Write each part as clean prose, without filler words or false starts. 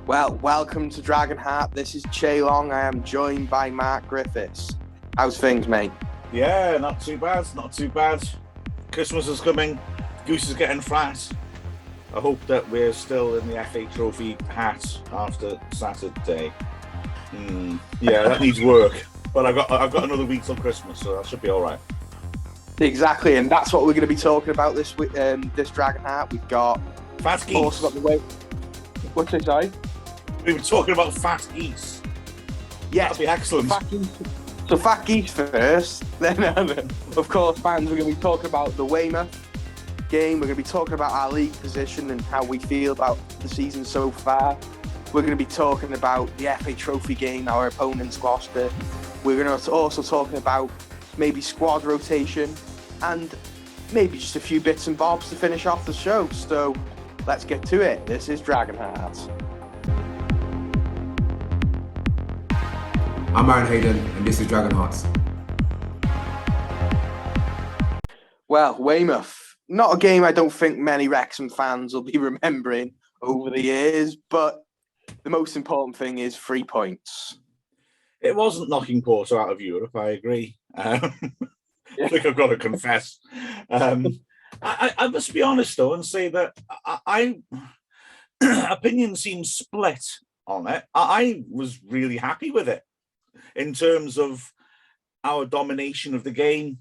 Well, welcome to Dragonheart. This is Chay. I am joined by Mark Griffiths. How's things, mate? Yeah, not too bad, not too bad. Christmas is coming, Goose is getting fat. I hope that we're still in the FA Trophy hat after Saturday. Yeah, that needs work. But I've got another week till Christmas, so that should be all right. Exactly, and that's what we're going to be talking about this week. This Dragonheart, we've got Fat Geese. Also got the way. What's it, sorry? We were talking about Fat Geese. Yes, that'd be excellent. So Fat Geese first. Then, of course, fans, we're going to be talking about the Weymouth game. We're going to be talking about our league position and how we feel about the season so far. We're going to be talking about the FA Trophy game, our opponents, Gloucester. We're going to also talking about maybe squad rotation and maybe just a few bits and bobs to finish off the show. So let's get to it. This is Dragonheart. I'm Aaron Hayden, and this is Dragonheart. Well, Weymouth, not a game I don't think many Wrexham fans will be remembering over the years, but the most important thing is 3 points. It wasn't knocking Porto out of Europe, I agree. I think I've got to confess. I must be honest, though, and say that opinion seems split on it. I was really happy with it in terms of our domination of the game,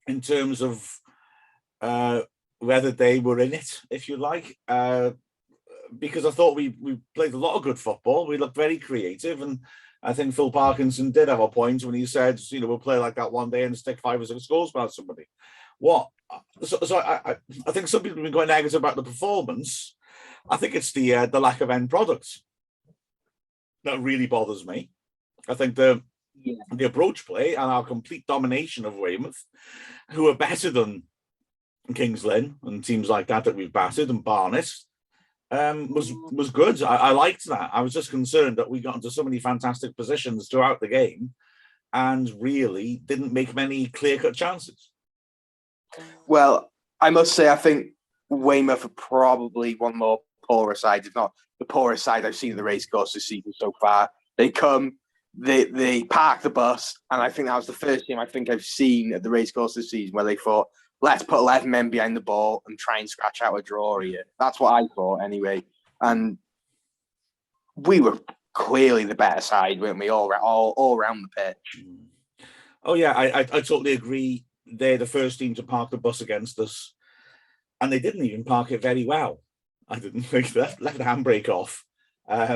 in terms of whether they were in it, if you like, because I thought we played a lot of good football. We looked very creative, and I think Phil Parkinson did have a point when he said, we'll play like that one day and stick 5 or 6 goals past somebody. So I think some people have been going negative about the performance. I think it's the lack of end product that really bothers me. I think the approach play and our complete domination of Weymouth, who are better than Kings Lynn and teams like that we've battered, and Barnet, was good. I liked that. I was just concerned that we got into so many fantastic positions throughout the game and really didn't make many clear-cut chances. Well, I must say, I think Weymouth are probably one more poorer side, if not the poorest side I've seen in the racecourse this season so far. They come, they park the bus, and I think that was the first game I think I've seen at the racecourse this season where they thought, let's put 11 men behind the ball and try and scratch out a draw here. That's what I thought anyway. And we were clearly the better side, weren't we, all around the pitch. Oh, yeah, I totally agree. They're the first team to park the bus against us. And they didn't even park it very well. I didn't think that left the handbrake off. But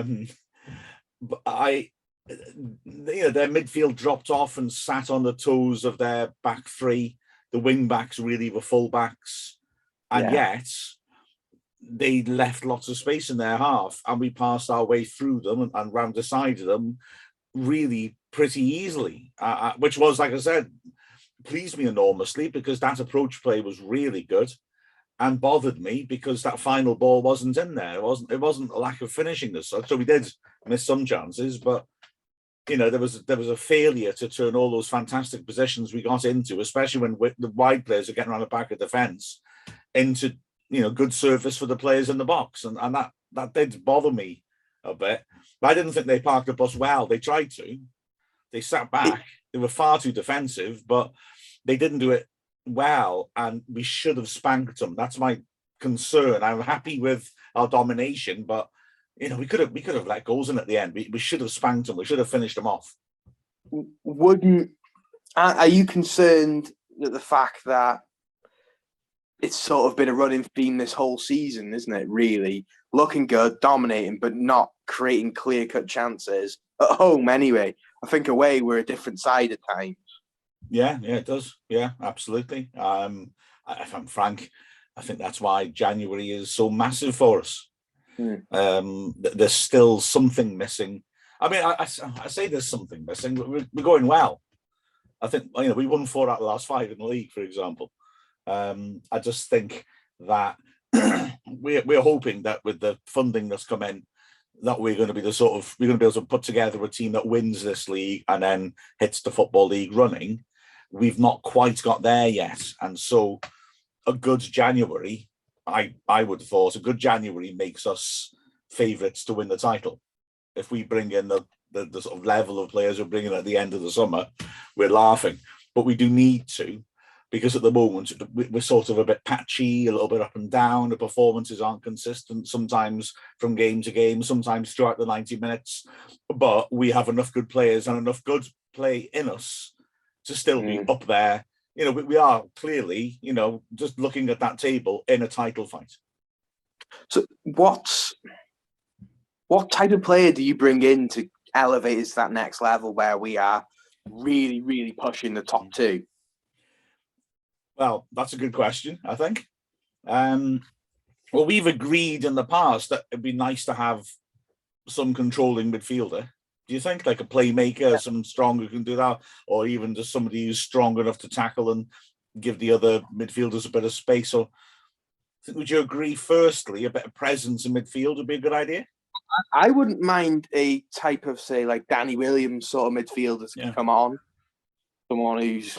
their midfield dropped off and sat on the toes of their back three. The wing backs really were full backs, and yet they left lots of space in their half, and we passed our way through them and round the side of them really pretty easily, which was, like I said, pleased me enormously because that approach play was really good, and bothered me because that final ball wasn't in there. It wasn't a lack of finishing this, so we did miss some chances, but there was a failure to turn all those fantastic positions we got into, especially when the wide players are getting around the back of the fence, into good service for the players in the box, and that did bother me a bit. But I didn't think they parked the bus well. They tried to. They sat back. They were far too defensive, but they didn't do it well, and we should have spanked them. That's my concern. I'm happy with our domination, but we could have let goals in at the end. We should have spanked them. We should have finished them off. Are you concerned that the fact that it's sort of been a running theme this whole season, isn't it? Really looking good, dominating, but not creating clear-cut chances at home. Anyway, I think away we're a different side at times. Yeah, it does. Yeah, absolutely. If I'm frank, I think that's why January is so massive for us. There's still something missing. I mean, I say there's something missing. We're going well. I think we won 4 out of the last 5 in the league, for example. I just think that we're hoping that with the funding that's come in, that we're going to be able to put together a team that wins this league and then hits the Football League running. We've not quite got there yet, and so a good January, I would have thought a good January makes us favourites to win the title. If we bring in the sort of level of players we're bringing at the end of the summer, we're laughing. But we do need to, because at the moment we're sort of a bit patchy, a little bit up and down. The performances aren't consistent, sometimes from game to game, sometimes throughout the 90 minutes. But we have enough good players and enough good play in us to still be up there. You know, we are clearly, you know, just looking at that table in a title fight. So what type of player do you bring in to elevate us to that next level where we are really, really pushing the top two? Well, that's a good question, I think. Well, we've agreed in the past that it'd be nice to have some controlling midfielder. Do you think, like a playmaker, someone strong who can do that, or even just somebody who's strong enough to tackle and give the other midfielders a bit of space? Or would you agree, firstly, a bit of presence in midfield would be a good idea? I wouldn't mind a type of, say, like Danny Williams sort of midfielder to come on. Someone who's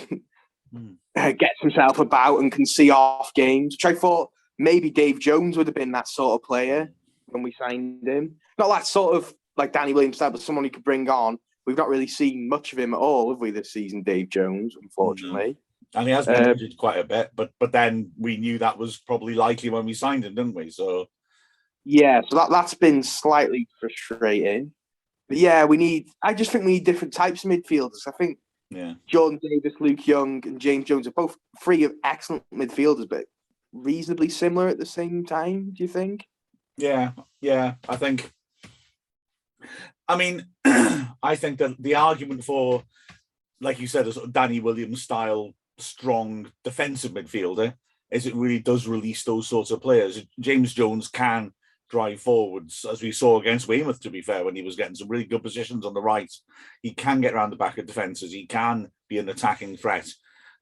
gets himself about and can see off games. Which I thought maybe Dave Jones would have been that sort of player when we signed him. Not that sort of like Danny Williams style, but someone who could bring on. We've not really seen much of him at all, have we, this season, Dave Jones, unfortunately. And he has been injured quite a bit, but then we knew that was probably likely when we signed him, didn't we? So yeah, so that's been slightly frustrating. But yeah, I just think we need different types of midfielders. I think Jordan Davis, Luke Young, and James Jones are both three of excellent midfielders, but reasonably similar at the same time, do you think? Yeah, I think. I mean, I think that the argument for, like you said, a sort of Danny Williams style strong defensive midfielder is it really does release those sorts of players. James Jones can drive forwards, as we saw against Weymouth, to be fair, when he was getting some really good positions on the right. He can get around the back of defences. He can be an attacking threat.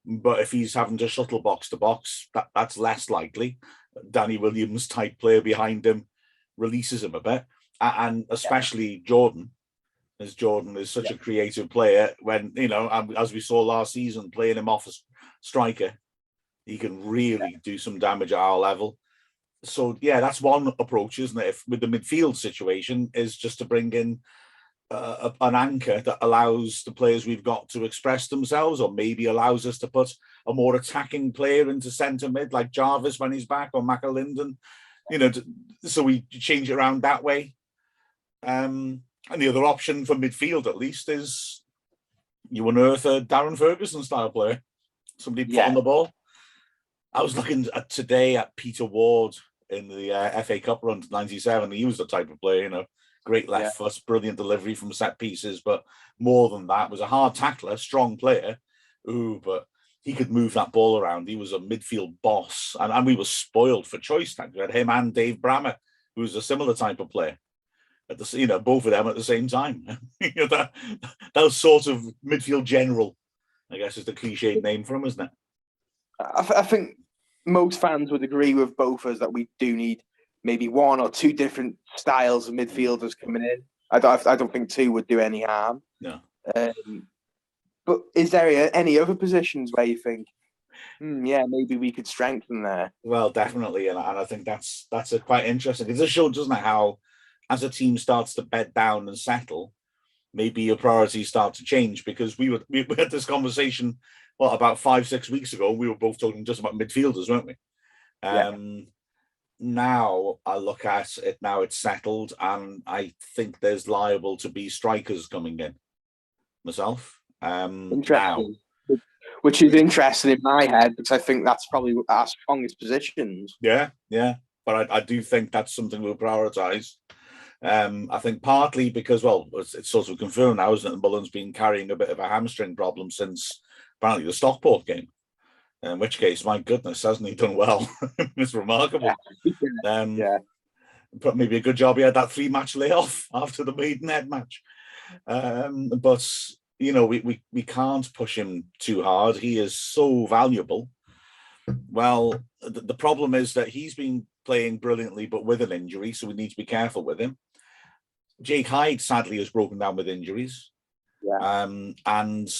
But if he's having to shuttle box to box, that's less likely. Danny Williams type player behind him releases him a bit. And especially Jordan, as Jordan is such a creative player. When, you know, as we saw last season, playing him off a striker, he can really do some damage at our level. So yeah, that's one approach, isn't it? With the midfield situation, is just to bring in an anchor that allows the players we've got to express themselves, or maybe allows us to put a more attacking player into centre mid, like Jarvis when he's back, or McAlinden. You know, so we change it around that way. And the other option for midfield, at least, is you unearth a Darren Ferguson style player, somebody put on the ball. I was looking at today at Peter Ward in the FA Cup run to 97. He was the type of player, you know, great left foot, brilliant delivery from set pieces, but more than that, was a hard tackler, strong player. But he could move that ball around. He was a midfield boss, and we were spoiled for choice. We had him and Dave Brammer, who was a similar type of player. At the, you know, both of them at the same time. that was sort of midfield general, I guess, is the cliched name for him, isn't it? I think most fans would agree with both of us that we do need maybe one or two different styles of midfielders coming in. I don't think two would do any harm. No. But is there any other positions where you think, maybe we could strengthen there? Well, definitely, and I think that's quite interesting. It just shows, doesn't it, how as a team starts to bed down and settle, maybe your priorities start to change. Because we had this conversation, about 5-6 weeks ago. We were both talking just about midfielders, weren't we? Now I look at it, now it's settled, and I think there's liable to be strikers coming in myself. Interesting. Now, which is interesting in my head, because I think that's probably our strongest positions. Yeah. But I do think that's something we'll prioritise. I think partly because, it's sort of confirmed now, isn't it? Mullen's been carrying a bit of a hamstring problem since apparently the Stockport game. In which case, my goodness, hasn't he done well? It's remarkable. But maybe a good job he had that 3-match layoff after the Maidenhead match. But you know, we can't push him too hard. He is so valuable. Well, the problem is that he's been playing brilliantly, but with an injury, so we need to be careful with him. Jake Hyde, sadly, has broken down with injuries. And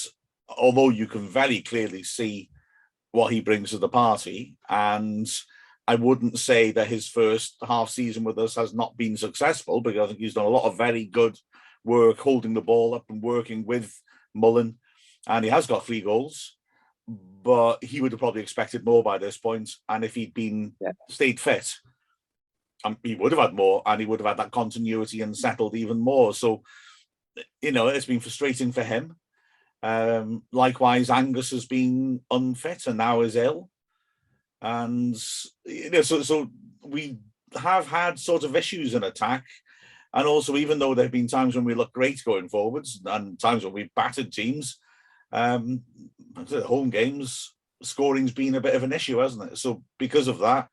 although you can very clearly see what he brings to the party, and I wouldn't say that his first half season with us has not been successful, because I think he's done a lot of very good work holding the ball up and working with Mullen, and he has got 3 goals. But he would have probably expected more by this point, and if he'd been stayed fit, he would have had more, and he would have had that continuity and settled even more. So, it's been frustrating for him. Likewise, Angus has been unfit and now is ill. And, so we have had sort of issues in attack. And also, even though there have been times when we look great going forwards and times when we've battered teams, home games, scoring's been a bit of an issue, hasn't it? So because of that,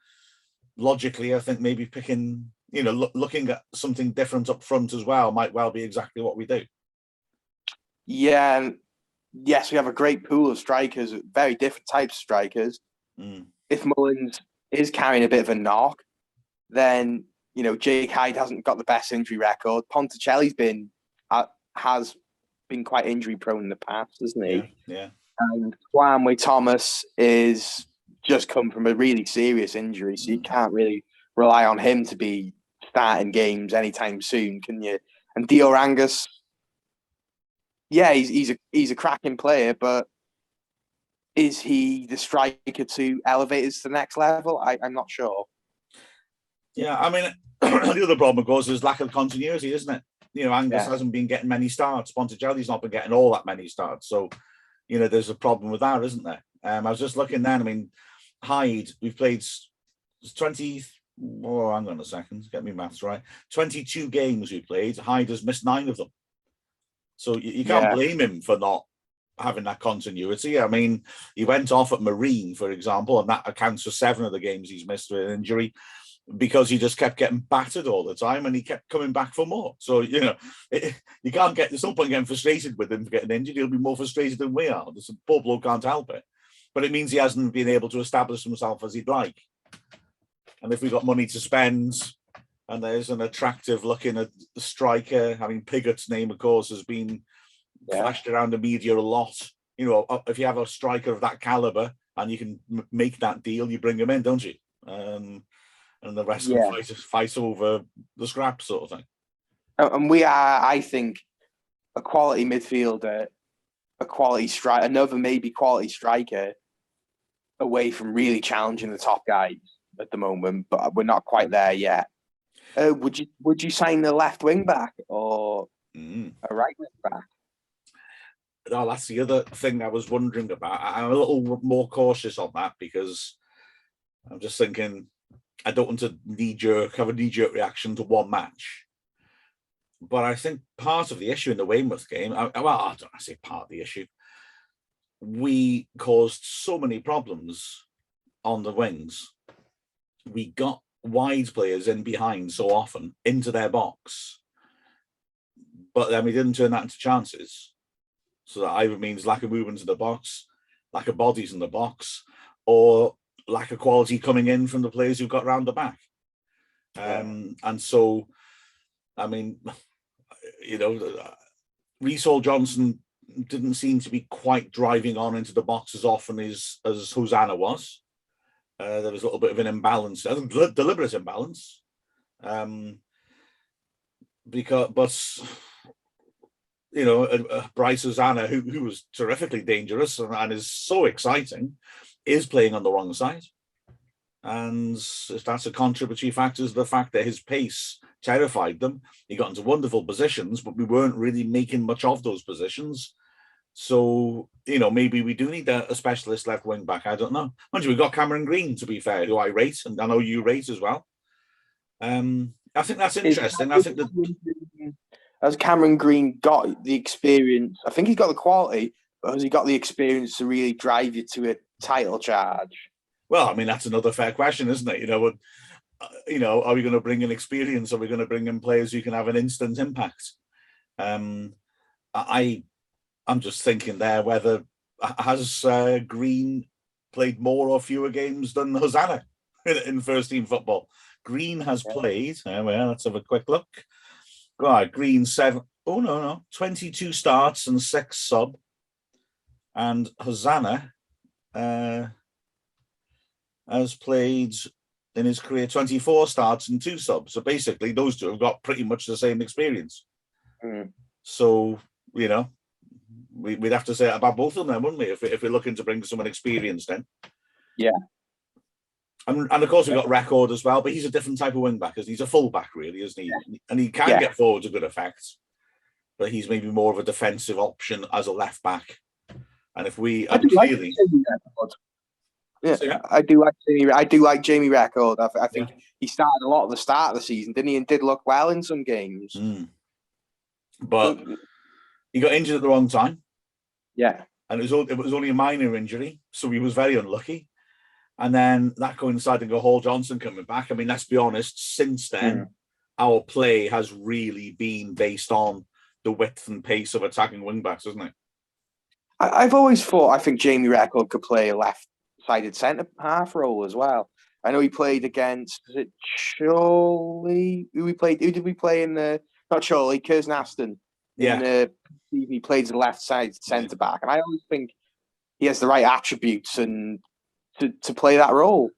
logically, I think maybe picking, looking at something different up front as well might well be exactly what we do. Yeah, and yes, we have a great pool of strikers, very different types of strikers. If Mullins is carrying a bit of a knock, then, Jake Hyde hasn't got the best injury record. Ponticelli's has been quite injury prone in the past, hasn't he? Yeah. And Kwame Thomas is just come from a really serious injury, so you can't really rely on him to be starting games anytime soon, can you? And Dior Angus, yeah, he's a cracking player, but is he the striker to elevate us to the next level? I'm not sure. Yeah, I mean, the other problem, of course, is lack of continuity, isn't it? Angus hasn't been getting many starts. Ponticelli's not been getting all that many starts. So, there's a problem with that, isn't there? I was just looking then. I mean, Hyde, we've played 20. Oh, hang on a second. Get me maths right. 22 games we played. Hyde has missed 9 of them. So you can't blame him for not having that continuity. I mean, he went off at Marine, for example, and that accounts for 7 of the games he's missed with an injury, because he just kept getting battered all the time and he kept coming back for more. So, you can't there's no point getting frustrated with him for getting injured. He'll be more frustrated than we are. The poor bloke can't help it. But it means he hasn't been able to establish himself as he'd like. And if we've got money to spend and there's an attractive looking striker, I mean, Pigot's name, of course, has been flashed around the media a lot. If you have a striker of that caliber and you can make that deal, you bring him in, don't you? And the rest can fight over the scraps, sort of thing. And we are, I think, a quality midfielder, a quality striker, another maybe quality striker away from really challenging the top guys at the moment, but we're not quite there yet. Would you sign the left wing back or a right wing back? No, that's the other thing I was wondering about. I'm a little more cautious on that because I'm just thinking I don't want to have a knee-jerk reaction to one match. But I think part of the issue in the Weymouth game, I don't say part of the issue, we caused so many problems on the wings. We got wide players in behind so often into their box, but then we didn't turn that into chances. So that either means lack of movement in the box, lack of bodies in the box, or lack of quality coming in from the players who've got round the back. And so, I mean, Reece Hall-Johnson didn't seem to be quite driving on into the box as often as Hosanna was. There was a little bit of an imbalance, I think deliberate imbalance. Bryce Hosanna, who was terrifically dangerous and is so exciting, is playing on the wrong side. And if that's a contributory factor, is the fact that his pace terrified them. He got into wonderful positions, but we weren't really making much of those positions. So, maybe we do need a specialist left wing back. I don't know. Mind you, we've got Cameron Green, to be fair, who I rate, and I know you rate as well. I think that's interesting. I think that has Cameron Green got the experience? I think he's got the quality, but has he got the experience to really drive you to a title charge? Well, I mean, that's another fair question, isn't it? Are we going to bring in experience? Are we going to bring in players who can have an instant impact? I'm just thinking there whether has Green played more or fewer games than Hosanna in first team football. Green has played. Well, let's have a quick look. Right, Green 22 starts and 6 sub, and Hosanna has played in his career, 24 starts and 2 subs. So basically, those two have got pretty much the same experience. So, you know, we'd have to say that about both of them, wouldn't we? If we're looking to bring someone experienced in. Yeah. And of course, we've got Record as well, but he's a different type of wing back, because he's a full back, really, isn't he? Yeah. And he can get forward to good effect, but he's maybe more of a defensive option as a left back. And if we are clearly. Yeah, I do like Jamie Record. I think he started a lot at the start of the season, didn't he? And did look well in some games. But he got injured at the wrong time. Yeah. And it was only a minor injury, so he was very unlucky. And then that coincided with Hall Johnson coming back. I mean, let's be honest, since then, our play has really been based on the width and pace of attacking wing-backs, isn't it? I've always thought I think Jamie Record could play a left-sided centre-half role as well. I know he played against, is it Chorley? Who did we play in the... Not Chorley, Kersnaston. Yeah. He plays a left-sided centre-back. And I always think he has the right attributes and to play that role.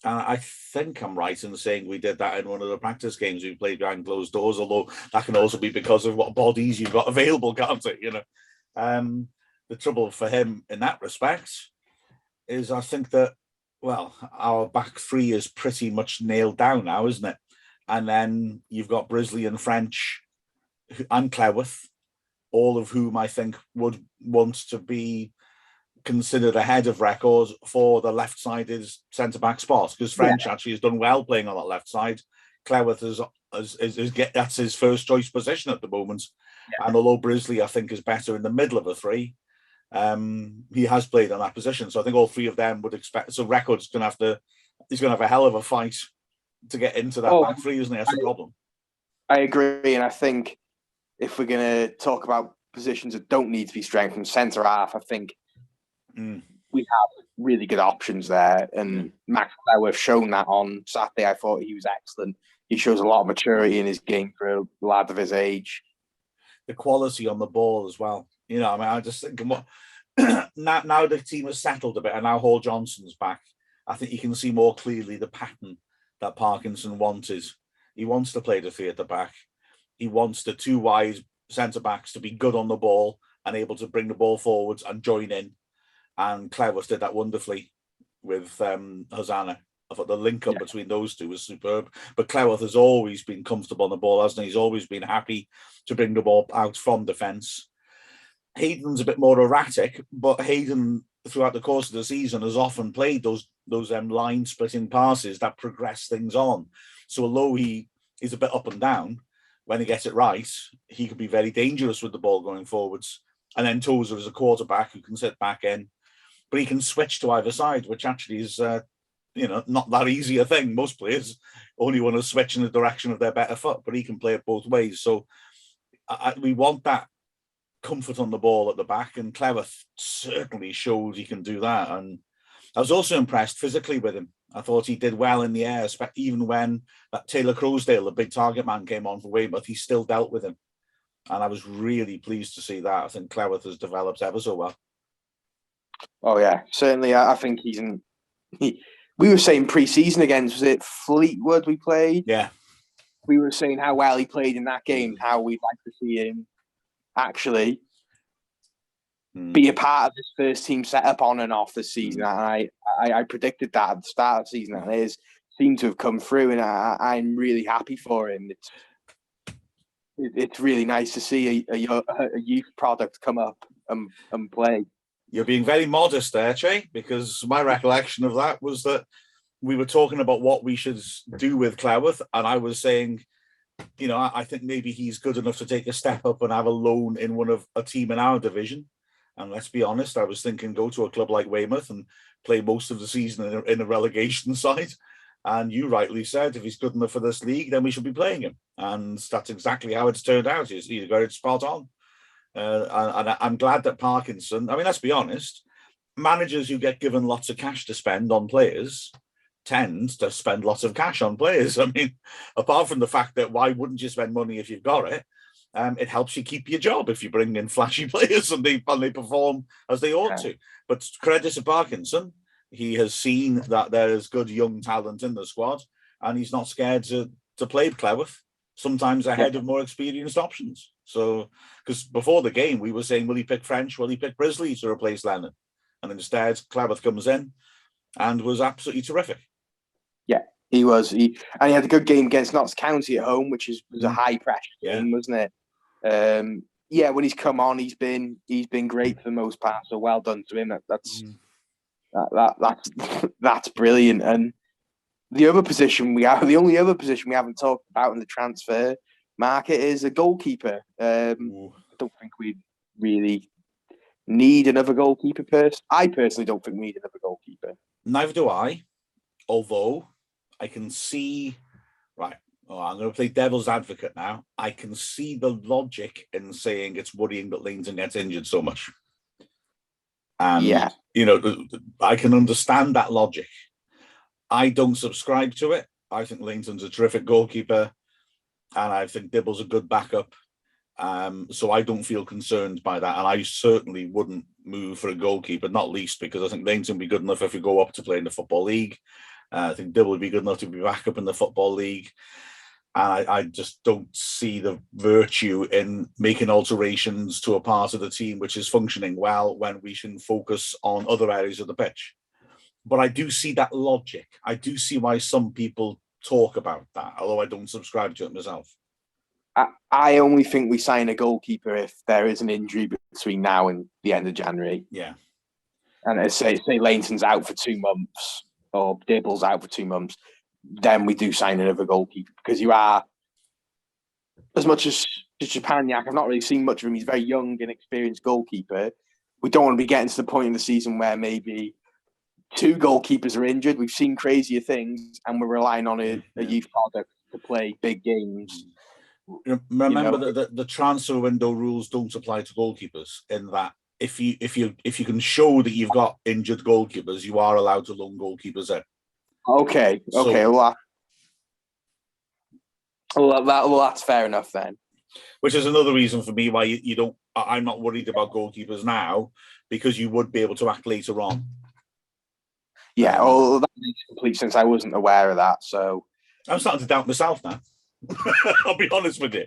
I think I'm right in saying we did that in one of the practice games we played behind closed doors, although that can also be because of what bodies you've got available, can't it? You know, the trouble for him in that respect is I think that, well, our back three is pretty much nailed down now, isn't it? And then you've got Brisley and French and Cleworth, all of whom I think would want to be considered ahead of Record for the left-sided centre-back spot, because French actually has done well playing on that left side. Cleworth that's his first choice position at the moment. And although Brisley, I think, is better in the middle of a three, he has played on that position. So I think all three of them would expect. So Record's going to have a hell of a fight to get into that back three, isn't he? That's the problem. I agree, and I think if we're going to talk about positions that don't need to be strengthened, centre half, I think we have really good options there. And Max Cleworth shown that on Saturday. I thought he was excellent. He shows a lot of maturity in his game for a lad of his age. The quality on the ball as well. You know, I mean, I just think now the team has settled a bit, and now Hall Johnson's back. I think you can see more clearly the pattern that Parkinson wanted. He wants to play the three at the back. He wants the two wide centre backs to be good on the ball and able to bring the ball forwards and join in. And Cleworth did that wonderfully with Hosanna. I thought the link up between those two was superb. But Cleworth has always been comfortable on the ball, hasn't he? He's always been happy to bring the ball out from defence. Hayden's a bit more erratic, but Hayden, throughout the course of the season, has often played those line-splitting passes that progress things on. So although he is a bit up and down, when he gets it right, he can be very dangerous with the ball going forwards. And then Tozer is a quarterback who can sit back in, but he can switch to either side, which actually is, not that easy a thing. Most players only want to switch in the direction of their better foot, but he can play it both ways. So we want that comfort on the ball at the back, and Cleworth certainly showed he can do that. And I was also impressed physically with him. I thought he did well in the air, even when that Taylor Crowsdale, the big target man, came on for Weymouth, he still dealt with him. And I was really pleased to see that. I think Cleworth has developed ever so well. Oh, yeah, certainly. I think we were saying pre-season against, was it Fleetwood we played? Yeah. We were saying how well he played in that game, how we'd like to see him actually be a part of this first team setup on and off this season. And I predicted that at the start of the season, and it seemed to have come through, and I'm really happy for him. It's really nice to see a youth product come up and play. You're being very modest there, Chay, because my recollection of that was that we were talking about what we should do with Cleworth, and I was saying, I think maybe he's good enough to take a step up and have a loan in a team in our division. And let's be honest, I was thinking go to a club like Weymouth and play most of the season in a relegation side. And you rightly said, if he's good enough for this league, then we should be playing him. And that's exactly how it's turned out. He's got it spot on. And I'm glad that Parkinson, I mean, let's be honest, managers who get given lots of cash to spend on players tend to spend lots of cash on players. I mean, apart from the fact that why wouldn't you spend money if you've got it? It helps you keep your job if you bring in flashy players and they perform as they ought to. But credit to Parkinson, He has seen that there is good young talent in the squad, and he's not scared to play Cleworth, sometimes ahead of more experienced options. So, because before the game, we were saying, will he pick French? Will he pick Brisley to replace Lennon? And instead, Cleworth comes in and was absolutely terrific. Yeah, he was. And he had a good game against Notts County at home, which was a high pressure game, wasn't it? Yeah, when he's come on, he's been great for the most part. So well done to him. That's brilliant. And the other position the only other position we haven't talked about in the transfer market is a goalkeeper. I don't think we really need another goalkeeper. I personally don't think we need another goalkeeper. Neither do I. Although I can see, I'm going to play devil's advocate now. I can see the logic in saying it's worrying that Lainton gets injured so much. And, I can understand that logic. I don't subscribe to it. I think Lainton's a terrific goalkeeper, and I think Dibble's a good backup. So I don't feel concerned by that. And I certainly wouldn't move for a goalkeeper, not least because I think Lainton would be good enough if we go up to play in the Football League. I think Dibble would be good enough to be back up in the Football League. And I just don't see the virtue in making alterations to a part of the team which is functioning well when we should focus on other areas of the pitch. But I do see that logic. I do see why some people talk about that, although I don't subscribe to it myself. I only think we sign a goalkeeper if there is an injury between now and the end of January. Yeah. And say Lainton's out for 2 months or Dibble's out for 2 months, then we do sign another goalkeeper, because you are, as much as Japanyak, I've not really seen much of him. He's a very young and experienced goalkeeper. We don't want to be getting to the point in the season where maybe 2 goalkeepers are injured. We've seen crazier things, and we're relying on a youth product to play big games. Remember that the transfer window rules don't apply to goalkeepers, in that if you can show that you've got injured goalkeepers, you are allowed to loan goalkeepers in. Okay. Well, that's fair enough then. Which is another reason for me why you don't. I'm not worried about goalkeepers now, because you would be able to act later on. Yeah, that makes complete sense. I wasn't aware of that, so I'm starting to doubt myself now. I'll be honest with you.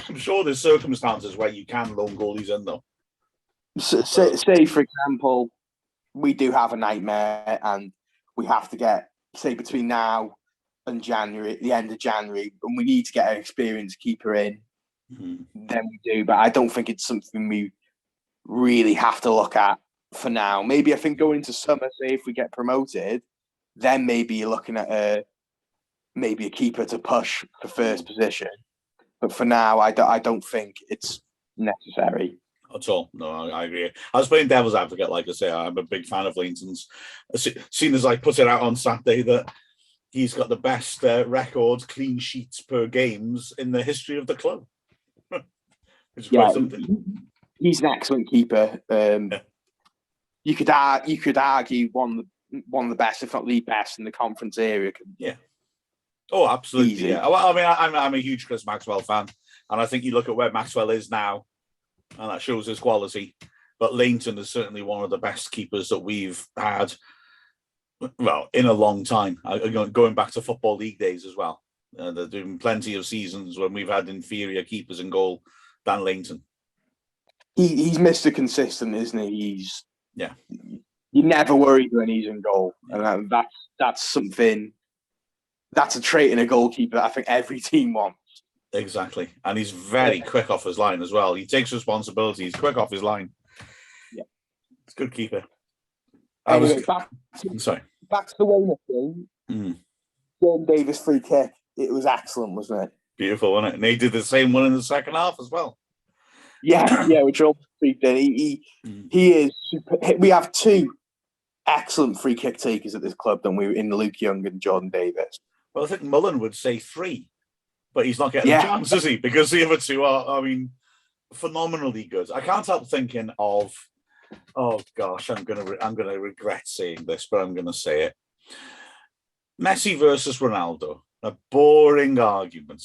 I'm sure there's circumstances where you can loan goalies in, though. Say, for example, we do have a nightmare and we have to get, say, between now and January, the end of January, and we need to get an experienced keeper in, then we do. But I don't think it's something we really have to look at for now. Maybe I think going into summer, say if we get promoted, then maybe you're looking at maybe a keeper to push for first position. But for now, I don't think it's necessary. At all. No, I agree. I was playing devil's advocate, like I say. I'm a big fan of Lainton's. Seeing as I put it out on Saturday that he's got the best record clean sheets per games in the history of the club. Which is quite something. He's an excellent keeper. You could argue one of the best, if not the best, in the conference area. Yeah. Oh, absolutely. Easy. Yeah. Well, I mean, I'm a huge Chris Maxwell fan, and I think you look at where Maxwell is now, and that shows his quality. But Lainton is certainly one of the best keepers that we've had, well, in a long time. Going back to Football League days as well. There's been plenty of seasons when we've had inferior keepers in goal than Lainton. He's Mr. Consistent, isn't he? Yeah. You're never worried when he's in goal, and that's something. That's a trait in a goalkeeper that I think every team wants. Exactly. And he's very quick off his line as well. He takes responsibility. He's quick off his line. Yeah. It's a good keeper. Back to the Weymouth game. Jordan Davis free kick. It was excellent, wasn't it? Beautiful, wasn't it? And he did the same one in the second half as well. Yeah, which all freaked in. He is super. We have 2 excellent free kick takers at this club, don't we? In Luke Young and Jordan Davis. Well, I think Mullen would say 3, but he's not getting a chance, is he? Because the other 2 are, I mean, phenomenally good. I can't help thinking of, oh gosh, I'm gonna regret saying this, but I'm gonna say it. Messi versus Ronaldo, a boring argument.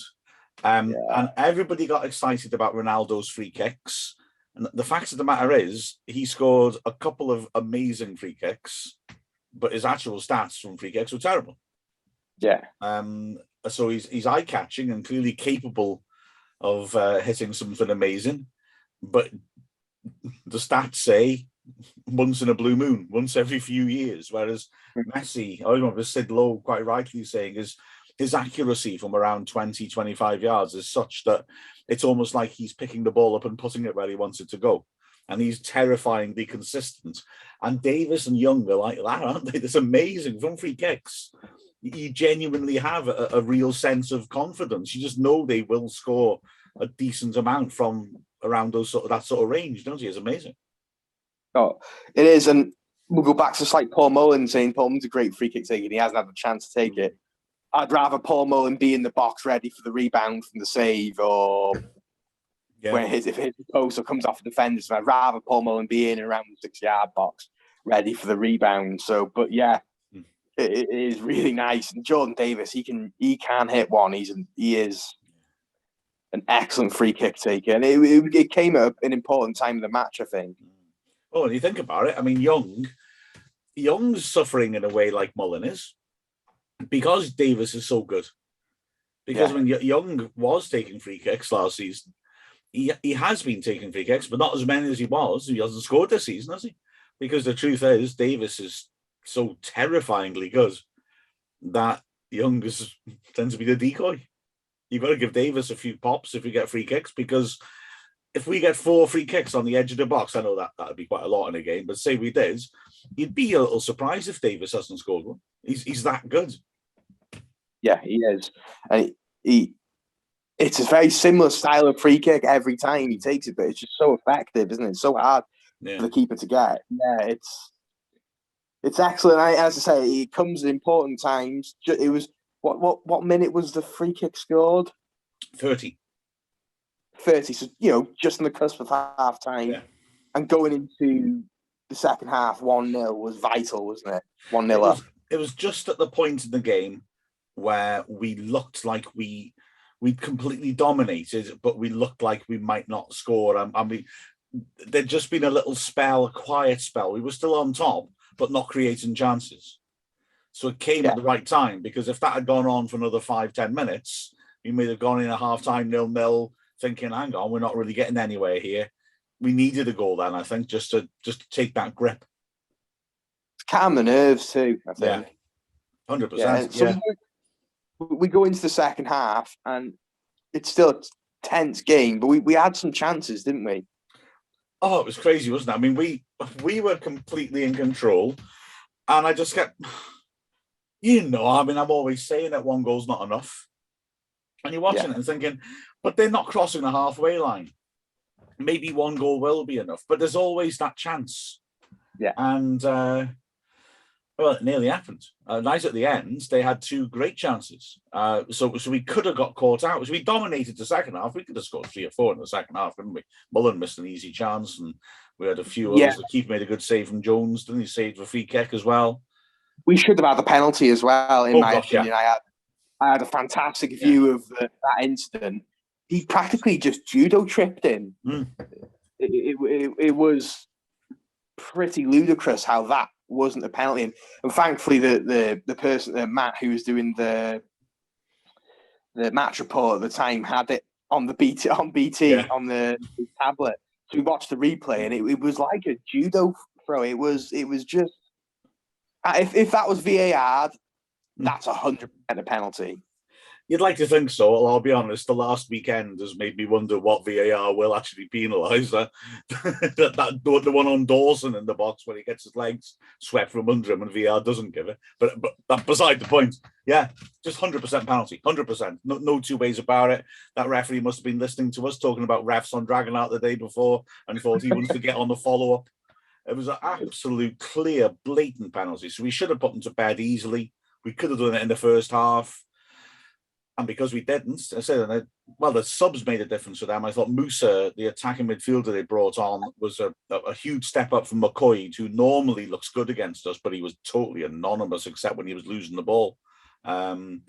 And everybody got excited about Ronaldo's free kicks. And the fact of the matter is, he scored a couple of amazing free kicks but his actual stats from free kicks were terrible. Yeah. So he's eye-catching and clearly capable of hitting something amazing, but the stats say once in a blue moon, once every few years, whereas Messi, I remember Sid Lowe quite rightly saying his accuracy from around 20, 25 yards is such that it's almost like he's picking the ball up and putting it where he wants it to go. And he's terrifyingly consistent. And Davis and Young are like that, aren't they? That's amazing. From free kicks, you genuinely have a real sense of confidence. You just know they will score a decent amount from around that sort of range, don't you? It's amazing. Oh, it is. And we'll go back to like Paul Mullen saying Paul Mullen's a great free kick taker and he hasn't had the chance to take it. I'd rather Paul Mullen be in the box ready for the rebound from the save, or when if his post or comes off the defender. So I'd rather Paul Mullen be in and around the 6-yard box ready for the rebound. So, but yeah, it is really nice. And Jordan Davis, he can hit one. He is an excellent free kick taker, and it came at an important time in the match, I think. Oh, and you think about it, I mean, Young's suffering in a way like Mullen is, because Davis is so good. Because when Young was taking free kicks last season, he has been taking free kicks, but not as many as he was. He hasn't scored this season, has he? Because the truth is, Davis is so terrifyingly good that Young tends to be the decoy. You've got to give Davis a few pops if you get free kicks, because if we get 4 free kicks on the edge of the box, I know that would be quite a lot in a game, but say we did, you'd be a little surprised if Davis hasn't scored one. He's that good. Yeah, he is. And it's a very similar style of free kick every time he takes it, but it's just so effective, isn't it? It's so hard for the keeper to get. Yeah, it's excellent. As I say, it comes at important times. It was what minute was the free kick scored? 30. So just on the cusp of half time, and going into the second half, 1-0 was vital, wasn't it? 1-0 up. It was just at the point in the game where we looked like we'd completely dominated, but we looked like we might not score. I mean, there'd just been a quiet spell. We were still on top, but not creating chances. So it came at the right time, because if that had gone on for another 5-10 minutes, we may have gone in at half-time 0-0, thinking, hang on, we're not really getting anywhere here. We needed a goal then, I think, just to take that grip. Calm the nerves too, I think. 100%. So we go into the second half, and it's still a tense game, but we had some chances, didn't we? Oh, it was crazy, wasn't it? I mean, we were completely in control, and I just kept, I'm always saying that 1 goal's not enough. And you're watching it and thinking, but they're not crossing the halfway line. Maybe 1 goal will be enough, but there's always that chance. Yeah. And, it nearly happened. Right at the end, they had 2 great chances. So we could have got caught out. So we dominated the second half. We could have scored 3 or 4 in the second half, couldn't we? Mullen missed an easy chance, and we had a few others. The keeper made a good save from Jones. Didn't he? Saved a free kick as well. We should have had the penalty as well, in my opinion. Yeah. I had a fantastic view of that incident. He practically just judo tripped in. It was pretty ludicrous how that wasn't a penalty. And thankfully, the person, Matt, who was doing the match report at the time, had it on the BT on the tablet. So we watched the replay, and it was like a judo throw. It was just, if that was VAR, that's 100% a penalty. You'd like to think so. Well, I'll be honest, the last weekend has made me wonder what VAR will actually penalise. The one on Dawson in the box when he gets his legs swept from under him and VAR doesn't give it. But that beside the point. Yeah, just 100% penalty, 100%. No 2 ways about it. That referee must have been listening to us talking about refs on Dragonheart the day before and thought he wants to get on the follow-up. It was an absolute clear, blatant penalty. So we should have put them to bed easily. We could have done it in the first half. And because we didn't, the subs made a difference for them. I thought Musa, the attacking midfielder they brought on, was a huge step up from McCoy, who normally looks good against us, but he was totally anonymous except when he was losing the ball. And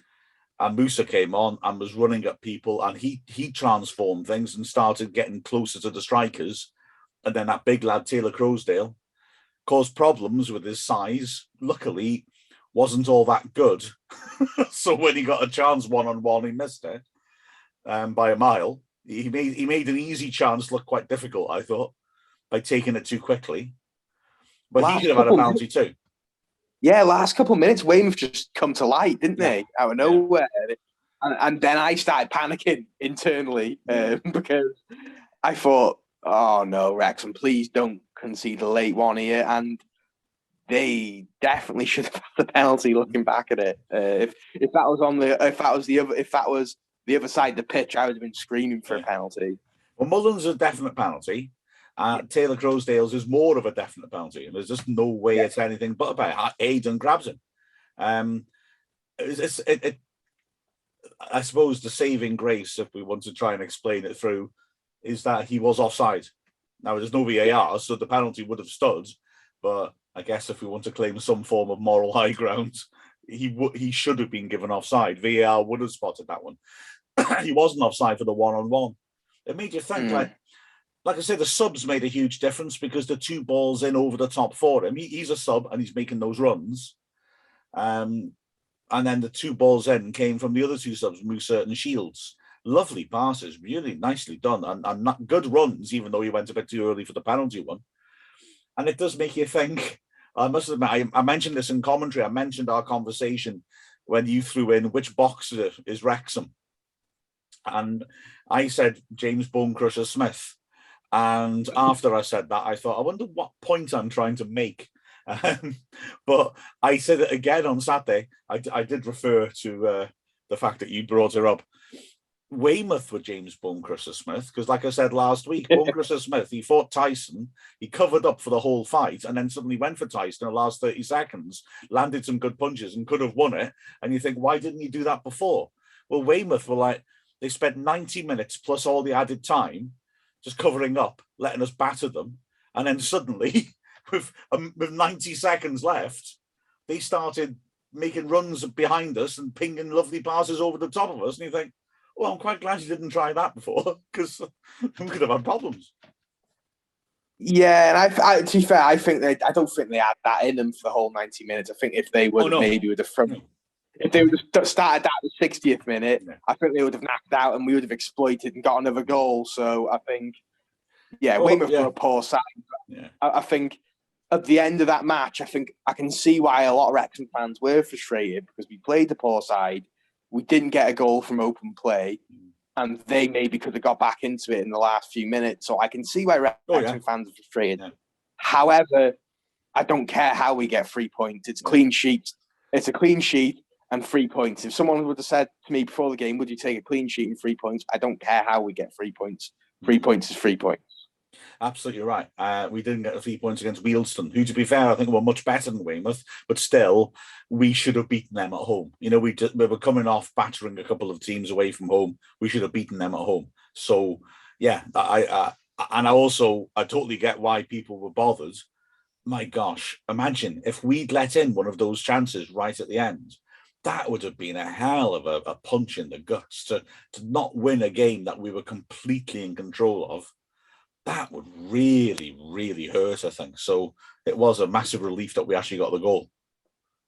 Musa came on and was running at people, and he transformed things and started getting closer to the strikers. And then that big lad, Taylor Crowsdale, caused problems with his size. Luckily, wasn't all that good. So when he got a chance one-on-one, he missed it by a mile. He made an easy chance look quite difficult, I thought, by taking it too quickly. But he could have had a penalty too. Yeah, last couple of minutes, Weymouth just come to light, didn't they? Out of nowhere. And then I started panicking internally because I thought, oh no, Wrexham, please don't concede a late one here. And they definitely should have had the penalty. Looking back at it, if that was the other side of the pitch, I would have been screaming for a penalty. Well, Mullen's a definite penalty. Taylor Croasdale's is more of a definite penalty, and there's just no way it's anything but about Aidan grabs him. I suppose the saving grace, if we want to try and explain it through, is that he was offside. Now there's no VAR, so the penalty would have stood. But I guess if we want to claim some form of moral high ground, he should have been given offside. VAR would have spotted that one. He wasn't offside for the one-on-one. It made you think, like I said, the subs made a huge difference because the 2 balls in over the top for him. He's a sub and he's making those runs. And then the 2 balls in came from the other 2 subs, Musa and Shields. Lovely passes, really nicely done, and not good runs, even though he went a bit too early for the penalty one. And it does make you think. I must admit, I mentioned this in commentary. I mentioned our conversation when you threw in which box is Wrexham. And I said James Bonecrusher Smith. And after I said that, I thought, I wonder what point I'm trying to make. But I said it again on Saturday. I did refer to the fact that you brought her up. Weymouth with James Bonecrusher Smith, because like I said last week, Bonecrusher Smith, he fought Tyson, he covered up for the whole fight, and then suddenly went for Tyson in the last 30 seconds, landed some good punches and could have won it. And you think, why didn't he do that before? Well, Weymouth were like, they spent 90 minutes plus all the added time just covering up, letting us batter them. And then suddenly, with 90 seconds left, they started making runs behind us and pinging lovely passes over the top of us. And you think, well, I'm quite glad you didn't try that before, because we could have had problems. Yeah, and to be fair, I don't think they had that in them for the whole 90 minutes. I think if they would maybe would have if they would have started at the 60th minute, I think they would have knocked out and we would have exploited and got another goal. So I think, Weymouth were a poor side. I think at the end of that match, I think I can see why a lot of Wrexham fans were frustrated because we played the poor side. We didn't get a goal from open play, and they maybe could have got back into it in the last few minutes. So I can see why Wrexham fans are frustrated. Yeah. However, I don't care how we get 3 points. It's clean sheet. It's a clean sheet and 3 points. If someone would have said to me before the game, would you take a clean sheet and 3 points? I don't care how we get 3 points. 3 points is 3 points. Absolutely right. We didn't get the 3 points against Wealdstone, who, to be fair, I think were much better than Weymouth, but still, we should have beaten them at home. You know, we were coming off battering a couple of teams away from home. We should have beaten them at home. So, yeah, I totally get why people were bothered. My gosh, imagine if we'd let in one of those chances right at the end. That would have been a hell of a punch in the guts to not win a game that we were completely in control of. That would really, really hurt, I think. So it was a massive relief that we actually got the goal.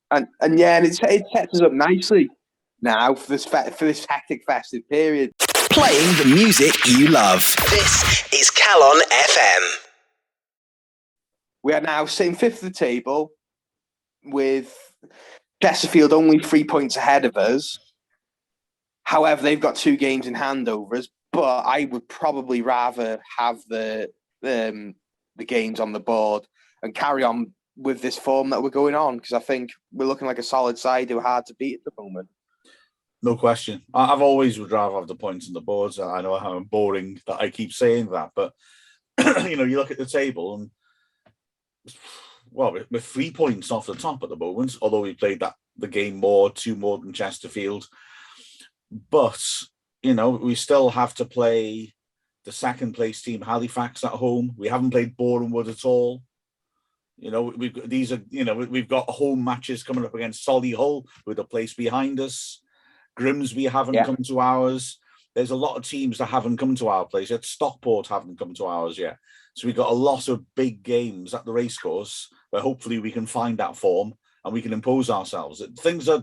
And it sets us up nicely now for this hectic festive period. Playing the music you love. This is Calon FM. We are now sitting 5th of the table with Chesterfield only 3 points ahead of us. However, they've got 2 games in hand over us. But I would probably rather have the games on the board and carry on with this form that we're going on, because I think we're looking like a solid side who are hard to beat at the moment. No question. I've always would rather have the points on the boards. I know how boring that I keep saying that, but you know, you look at the table and we're 3 points off the top at the moment, although we played the game more, 2 more than Chesterfield. But you know, we still have to play the second place team, Halifax, at home. We haven't played Borehamwood at all. You know, we've got home matches coming up against Solihull with a place behind us. Grimsby haven't come to ours. There's a lot of teams that haven't come to our place yet. Stockport haven't come to ours yet. So we've got a lot of big games at the racecourse where hopefully we can find that form and we can impose ourselves. Things are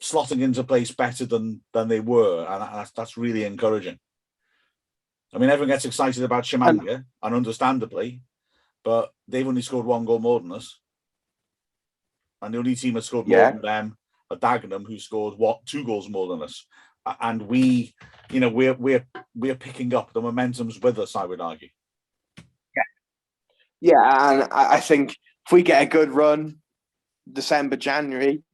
slotting into place better than they were, and that's really encouraging. I mean, everyone gets excited about Shamanga, and understandably, but they've only scored 1 goal more than us. And the only team that scored more than them are Dagenham, who scored 2 goals more than us. And we're picking up. The momentum's with us, I would argue. Yeah, and I think if we get a good run, December, January,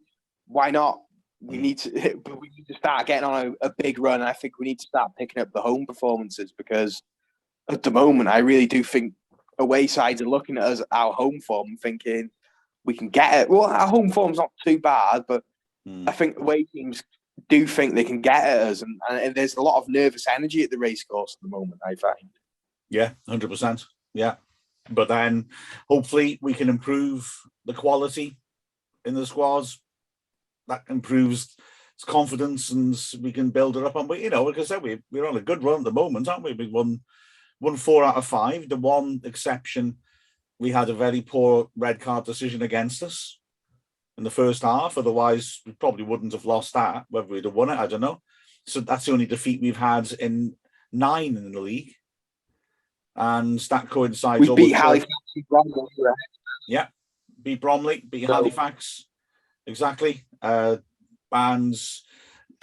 why not? We need to start getting on a big run. I think we need to start picking up the home performances, because at the moment, I really do think away sides are looking at us, our home form, thinking we can get it. Well, our home form's not too bad, but I think away teams do think they can get at us, and there's a lot of nervous energy at the racecourse at the moment, I find. Yeah, 100%. Yeah. But then hopefully we can improve the quality in the squads. That improves confidence, and we can build it up. And we, like I said, we're on a good run at the moment, aren't we? We won 4 out of 5. The one exception, we had a very poor red card decision against us in the first half. Otherwise, we probably wouldn't have lost that. Whether we'd have won it, I don't know. So that's the only defeat we've had in 9 in the league. And that coincides. We beat Halifax. Yeah, beat Bromley, beat Halifax. Exactly. And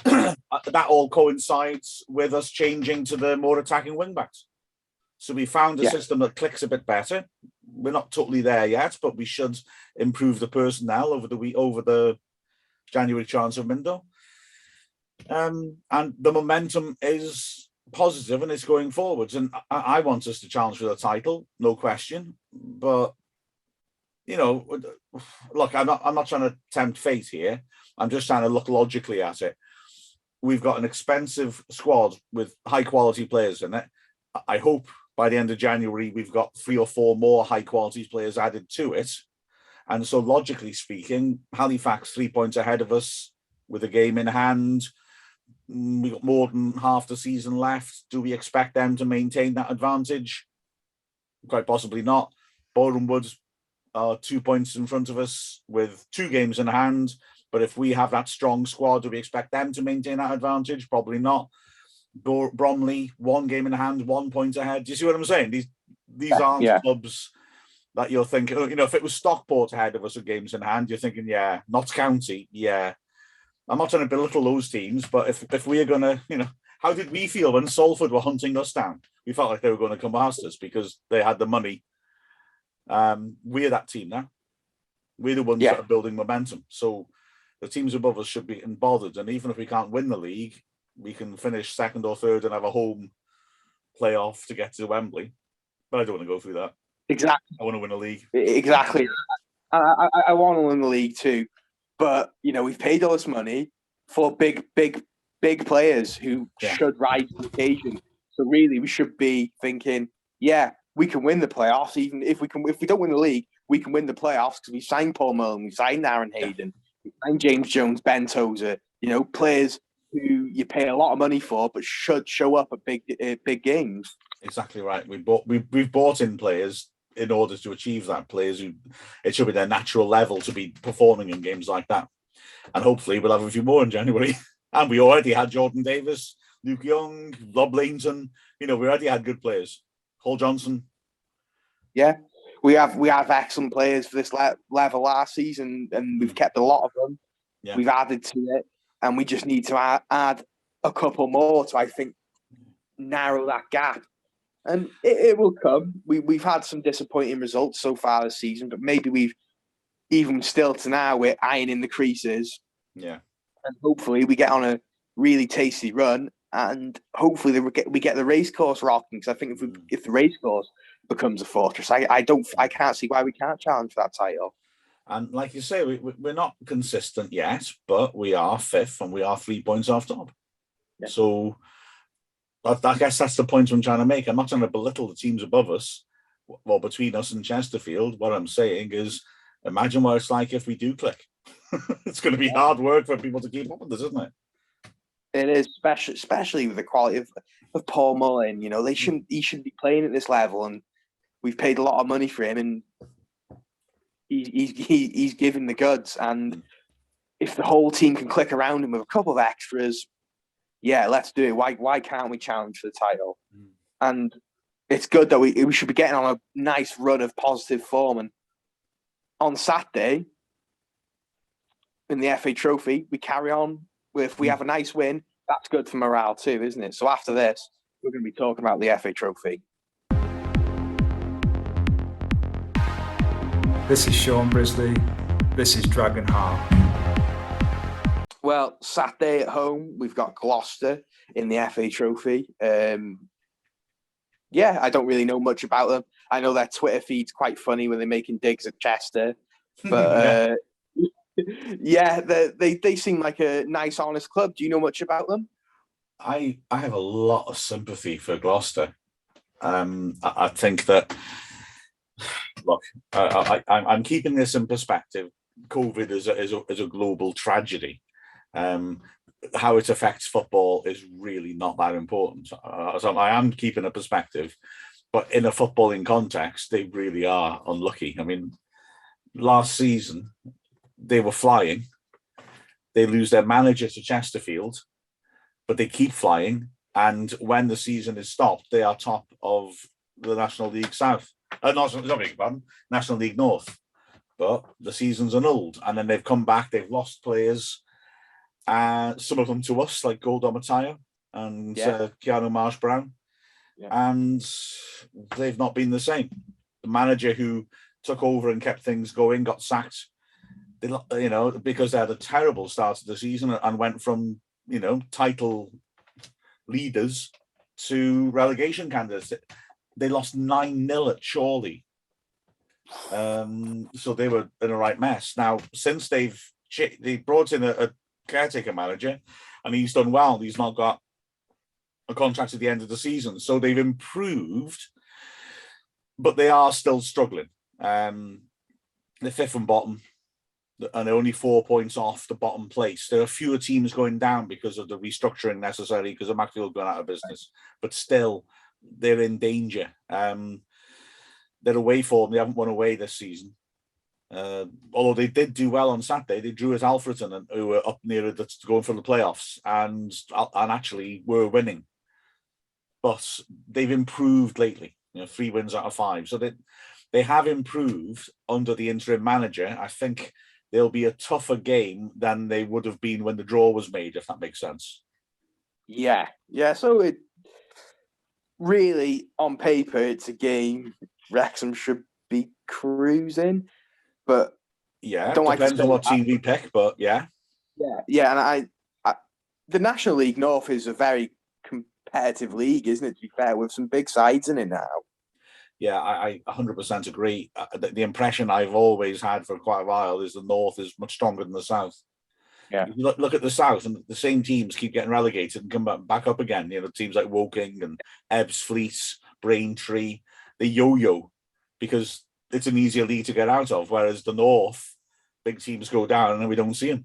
that all coincides with us changing to the more attacking wing-backs. So we found a system that clicks a bit better. We're not totally there yet, but we should improve the personnel over the January transfer window. And the momentum is positive and it's going forwards. And I want us to challenge for the title, no question. But look, I'm not trying to tempt fate here. I'm just trying to look logically at it. We've got an expensive squad with high quality players in it. I hope by the end of January, we've got 3 or 4 more high quality players added to it. And so logically speaking, Halifax 3 points ahead of us with a game in hand. We got more than half the season left. Do we expect them to maintain that advantage? Quite possibly not. Boreham Wood are 2 points in front of us with 2 games in hand. But if we have that strong squad, do we expect them to maintain that advantage? Probably not. Bromley, 1 game in hand, 1 point ahead. Do you see what I'm saying? These aren't clubs that you're thinking, if it was Stockport ahead of us with games in hand, you're thinking, yeah. Notts County, yeah. I'm not trying to belittle those teams, but if we are going to, how did we feel when Salford were hunting us down? We felt like they were going to come past us because they had the money. We're that team now. We're the ones that are building momentum. So the teams above us should be bothered. And even if we can't win the league, we can finish 2nd or 3rd and have a home playoff to get to Wembley. But I don't want to go through that. Exactly. I want to win a league. Exactly. I want to win the league too. But, we've paid all this money for big players who should rise to the occasion. So really, we should be thinking, we can win the playoffs. Even if we don't win the league, we can win the playoffs because we signed Paul Mullen, we signed Aaron Hayden, we signed James Jones, Ben Tozer. Players who you pay a lot of money for, but should show up at big games. Exactly right. We've bought in players in order to achieve that. Players who it should be their natural level to be performing in games like that. And hopefully we'll have a few more in January. And we already had Jordan Davis, Luke Young, Rob Lainton. We already had good players. Paul Johnson. Yeah, we have excellent players for this level last season, and we've kept a lot of them. Yeah. We've added to it, and we just need to add a couple more to, I think, narrow that gap. And it will come. We've had some disappointing results so far this season, but maybe even still to now, we're ironing the creases. Yeah. And hopefully we get on a really tasty run, and hopefully we get the racecourse rocking. Because I think if the racecourse becomes a fortress, I can't see why we can't challenge for that title. And like you say, we're not consistent yet, but we are 5th and we are 3 points off top. Yeah. So I guess that's the point I'm trying to make. I'm not trying to belittle the teams above us. Well, between us and Chesterfield, what I'm saying is, imagine what it's like if we do click. It's going to be hard work for people to keep up with this, isn't it? It is, especially with the quality of Paul Mullen. He shouldn't be playing at this level, and we've paid a lot of money for him. And he's giving the goods, and if the whole team can click around him with a couple of extras, yeah, let's do it. Why can't we challenge for the title? And it's good that we should be getting on a nice run of positive form. And on Saturday, in the FA Trophy, we carry on. If we have a nice win, that's good for morale too, isn't it? So after this, we're going to be talking about the FA Trophy. This is Sean Brisley. This is Dragonheart. Well, Saturday at home, we've got Gloucester in the FA Trophy. Yeah, I don't really know much about them. I know their Twitter feed's quite funny when they're making digs at Chester. But yeah, they seem like a nice, honest club. Do you know much about them? I have a lot of sympathy for Gloucester. I think that, look, I'm keeping this in perspective. COVID is a global tragedy. How it affects football is really not that important. So I am keeping a perspective, but in a footballing context, they really are unlucky. I mean, last season, they were flying. They lose their manager to Chesterfield, but they keep flying. And when the season is stopped, they are top of the National League South. National League North. But the season's annulled. And then they've come back. They've lost players. Some of them to us, like Golda Mataya and Keanu Marsh-Brown. Yeah. And they've not been the same. The manager who took over and kept things going got sacked, because they had a terrible start to the season and went from, title leaders to relegation candidates. They lost 9-0 at Chorley. So they were in a right mess. Now, since they brought in a caretaker manager, and he's done well. He's not got a contract at the end of the season, so they've improved, but they are still struggling. They're fifth from bottom, and they're only 4 points off the bottom place. There are fewer teams going down because of the restructuring necessary, because of Mackfield going out of business, but still they're in danger. They're away form. They haven't won away this season. Although they did do well on Saturday, they drew at Alfreton, who were up near going for the playoffs, and actually were winning. But they've improved lately. 3 wins out of 5, so they have improved under the interim manager. I think they'll be a tougher game than they would have been when the draw was made, if that makes sense. Yeah. So it really, on paper, it's a game Wrexham should be cruising. But depends on what team we pick. But yeah, and I the National League North is a very competitive league, isn't it? To be fair, with some big sides in it now. Yeah, I 100% agree. The impression I've always had for quite a while is the North is much stronger than the South. Yeah, look at the South, and the same teams keep getting relegated and come back up again. Teams like Woking and Ebbsfleet, Braintree, they yo-yo because it's an easier league to get out of, whereas the North, big teams go down and then we don't see them.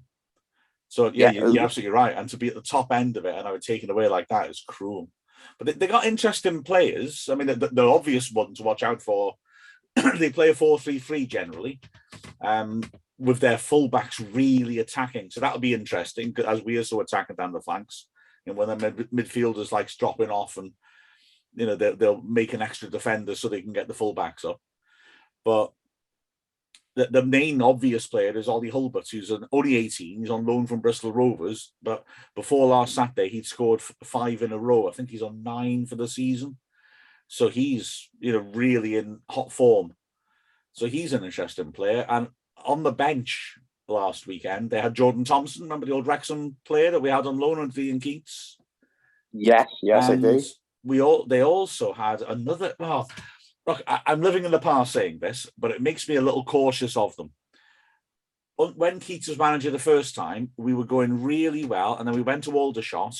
So you're absolutely right. And to be at the top end of it and have it taken away like that is cruel. But they got interesting players. I mean, the obvious one to watch out for, they play a 4-3-3 generally, with their fullbacks really attacking. So that'll be interesting, as we are so attacking down the flanks. When the midfielders likes dropping off, and they'll make an extra defender so they can get the fullbacks up. But the main obvious player is Ollie Hulbert, who's only 18. He's on loan from Bristol Rovers, but before last Saturday, he'd scored 5 in a row. I think he's on 9 for the season. So he's, really in hot form. So he's an interesting player. And on the bench last weekend, they had Jordan Thompson. Remember the old Wrexham player that we had on loan under Ian Keats? Yes, I do. They also had another... Look, I'm living in the past saying this, but it makes me a little cautious of them. When Keats was manager the first time, we were going really well, and then we went to Aldershot,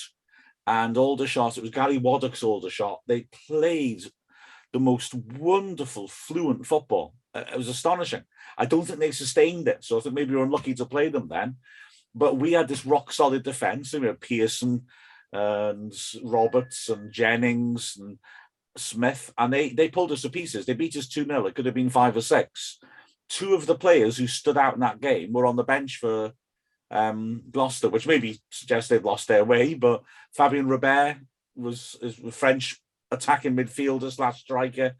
and Aldershot, it was Gary Waddock's Aldershot. They played the most wonderful, fluent football. It was astonishing. I don't think they sustained it, so I think maybe we were unlucky to play them then. But we had this rock-solid defence. We had Pearson and Roberts and Jennings and Smith, and they pulled us to pieces. They beat us 2-0. It could have been 5 or 6 two of the players who stood out in that game were on the bench for Gloucester, which maybe suggests they've lost their way. But Fabien Robert is a French attacking midfielder / striker.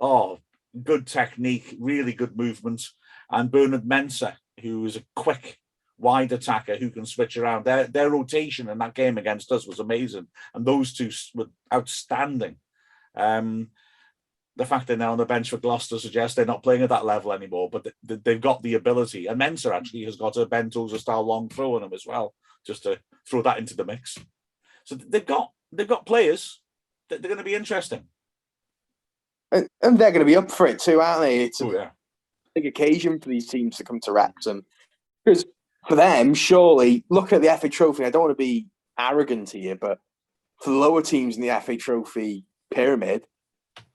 Oh, good technique, really good movement. And Bernard Mensah, who is a quick, wide attacker who can switch around. Their rotation in that game against us was amazing. And those two were outstanding. The fact they're now on the bench for Gloucester suggests they're not playing at that level anymore, but they've got the ability. And Mensah actually has got a Ben Tozer-style long throw in him as well, just to throw that into the mix. So they've got players that they're going to be interesting. And they're going to be up for it too, aren't they? It's a big occasion for these teams to come to Wrexham. Because for them, surely, looking at the FA Trophy, I don't want to be arrogant here, but for the lower teams in the FA Trophy pyramid,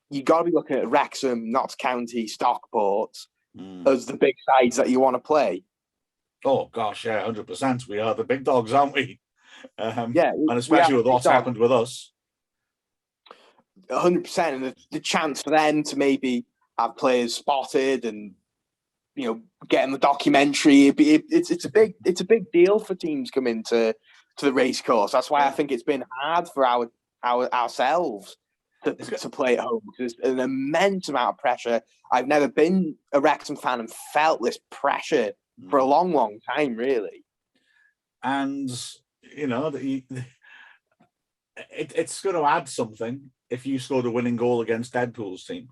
you got to be looking at Wrexham, Notts County, Stockport as the big sides that you want to play. Oh, gosh, yeah, 100%. We are the big dogs, aren't we? Yeah. And especially with what's happened with us. 100%. And the chance for them to maybe have players spotted and, you know, get in the documentary, it's a big deal for teams coming to the race course. That's why I think it's been hard for ourselves to play at home, because there's an immense amount of pressure. I've never been a Wrexham fan and felt this pressure for a long, long time, really. And, you know, it's going to add something if you scored a winning goal against Deadpool's team.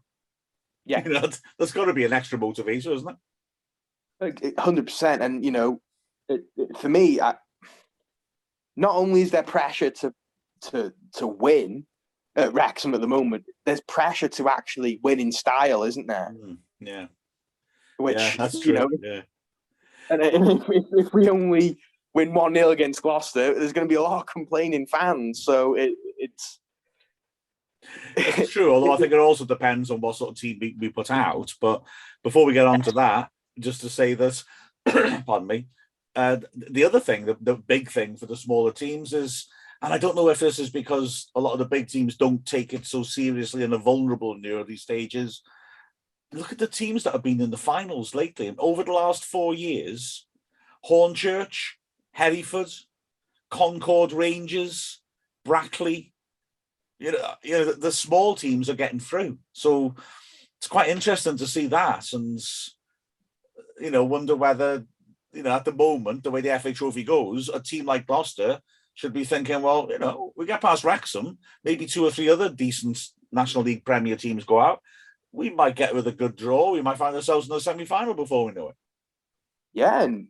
Yeah. You know, there's got to be an extra motivation, isn't it? 100%. And, you know, for me, not only is there pressure to win at Wrexham at the moment, there's pressure to actually win in style, isn't there? Yeah. Which, that's true. You know, yeah. And if we only win 1-0 against Gloucester, there's going to be a lot of complaining fans. So it's true. Although I think it also depends on what sort of team we put out. But before we get on to that, just to say that, pardon me, the other thing, the big thing for the smaller teams is, and I don't know if this is because a lot of the big teams don't take it so seriously and are vulnerable in the early stages. Look at the teams that have been in the finals lately. Over the last 4 years, Hornchurch, Hereford, Concord Rangers, Brackley, you know, the small teams are getting through. So it's quite interesting to see that, and, you know, wonder whether, you know, at the moment, the way the FA Trophy goes, a team like Gloucester should be thinking, well, you know, we get past Wrexham, maybe 2 or 3 other decent National League Premier teams go out. We might get with a good draw. We might find ourselves in the semi-final before we know it. Yeah, and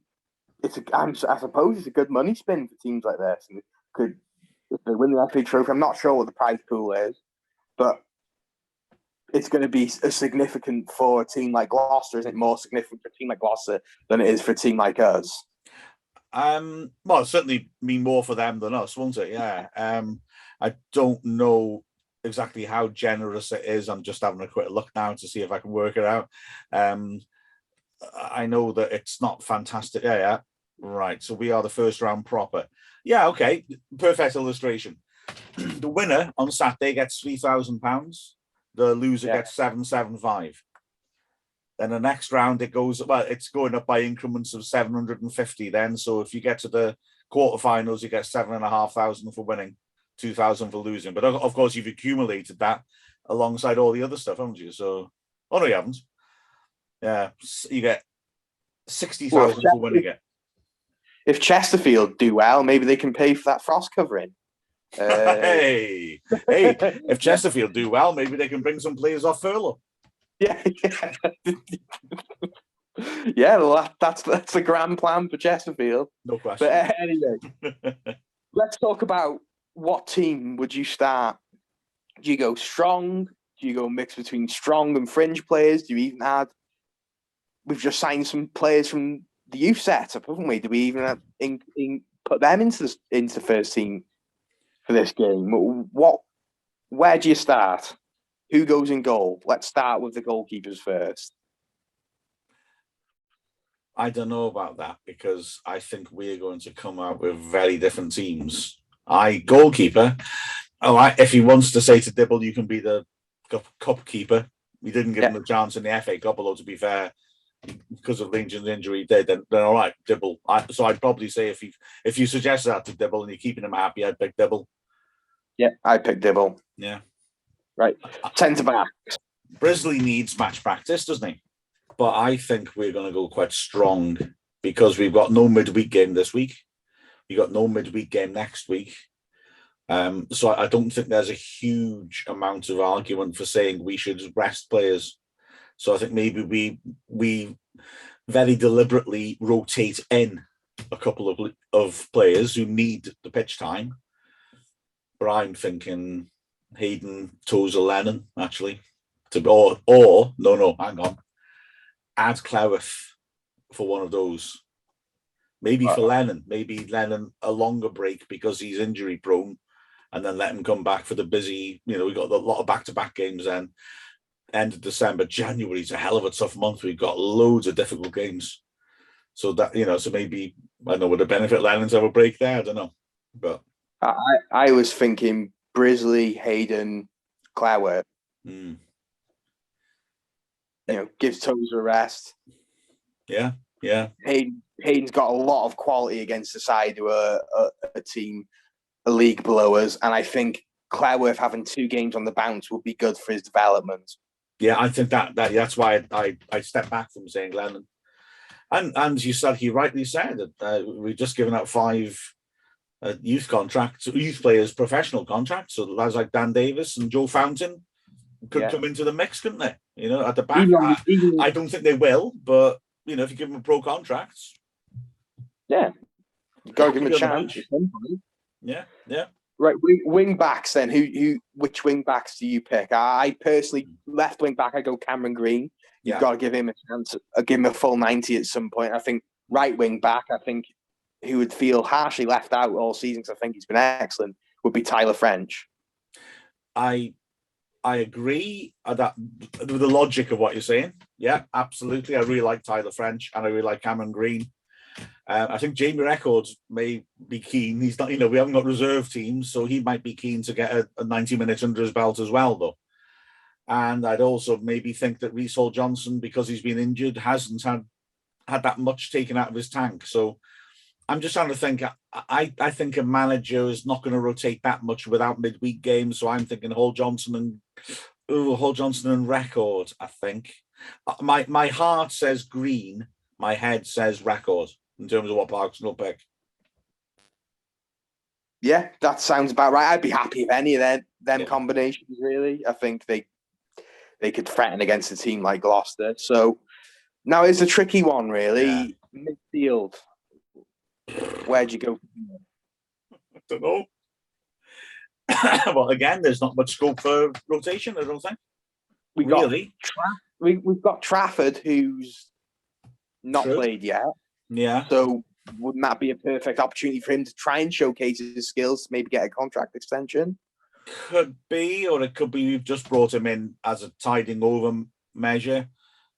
I suppose it's a good money spin for teams like this. And if they win the FA Trophy, I'm not sure what the prize pool is, but it's going to be a significant for a team like Gloucester. Is it more significant for a team like Gloucester than it is for a team like us? Well, it'll certainly mean more for them than us, won't it? Yeah. I don't know exactly how generous it is. I'm just having a quick look now to see if I can work it out. I know that it's not fantastic. Yeah. Right. So we are the first round proper. Yeah. Okay. Perfect illustration. The winner on Saturday gets £3,000. The loser gets 775. Then the next round, it goes, well, it's going up by increments of 750 then. So if you get to the quarterfinals, you get 7,500 for winning, 2,000 for losing. But of course, you've accumulated that alongside all the other stuff, haven't you? So, oh no, you haven't. Yeah, you get 60,000 for winning it. If Chesterfield do well, maybe they can pay for that frost covering. Hey, if Chesterfield do well, maybe they can bring some players off furlough. Yeah. Yeah, well, that's the grand plan for Chesterfield. No question. But anyway, let's talk about what team would you start? Do you go strong? Do you go mix between strong and fringe players? Do you even add? We've just signed some players from the youth setup, haven't we? Do we even put them into the first team for this game? Where do you start? Who goes in goal? Let's start with the goalkeepers first. I don't know about that, because I think we're going to come out with very different teams. Goalkeeper. If he wants to say to Dibble, you can be the cup keeper. We didn't give him a chance in the FA Cup, although to be fair, because of Lincoln's injury, then all right, Dibble. So I'd probably say if you suggest that to Dibble and you're keeping him happy, I'd pick Dibble. Yeah, I'd pick Dibble. Yeah. Right. Centre back. Brisley needs match practice, doesn't he? But I think we're going to go quite strong because we've got no midweek game this week. We've got no midweek game next week. So I don't think there's a huge amount of argument for saying we should rest players. So I think maybe we very deliberately rotate in a couple of players who need the pitch time. But I'm thinking Hayden, Tozer, Lennon, actually. No, hang on. Add Cleworth for one of those. Maybe for Lennon. Maybe Lennon a longer break because he's injury prone, and then let him come back for the busy. We've got a lot of back-to-back games then. End of December, January's a hell of a tough month. We've got loads of difficult games. So that, so maybe, I don't know, would it benefit Lennon to have a break there? I don't know. But I was thinking Brisley, Hayden, Cleworth. Gives Tozer a rest. Yeah. Hayden's got a lot of quality against the side who are a team, a league below us, and I think Cleworth having 2 games on the bounce would be good for his development. Yeah, I think that's why I stepped back from saying Lennon. And you rightly said that we've just given out 5 youth players professional contracts. So lads like Dan Davis and Joe Fountain could come into the mix, couldn't they? At the back. I don't think they will, but if you give them pro contracts, you got to give them a chance. Yeah. Right, wing backs then. Which wing backs do you pick? I personally, left wing back, I go Cameron Green. You've got to give him a chance, give him a full 90 at some point. I think right wing back, who would feel harshly left out all season, because I think he's been excellent, would be Tyler French. I agree that with the logic of what you're saying. Yeah, absolutely. I really like Tyler French and I really like Cameron Green. I think Jamie Records may be keen. He's not, we haven't got reserve teams, so he might be keen to get a 90 minutes under his belt as well, though. And I'd also maybe think that Reece Hall Johnson, because he's been injured, hasn't had that much taken out of his tank. So I'm just trying to think. I think a manager is not going to rotate that much without midweek games. So I'm thinking Hall Johnson and Record. I think my heart says Green, my head says Record in terms of what Parks will pick. Yeah, that sounds about right. I'd be happy if any of them combinations. Really, I think they could threaten against a team like Gloucester. So now it's a tricky one, really. Yeah. Midfield. Where'd you go? I don't know. Well, again, there's not much scope for rotation, I don't think. We've got Trafford, who's not played yet. Yeah. So wouldn't that be a perfect opportunity for him to try and showcase his skills, maybe get a contract extension? Could be, or it could be we've just brought him in as a tiding over measure,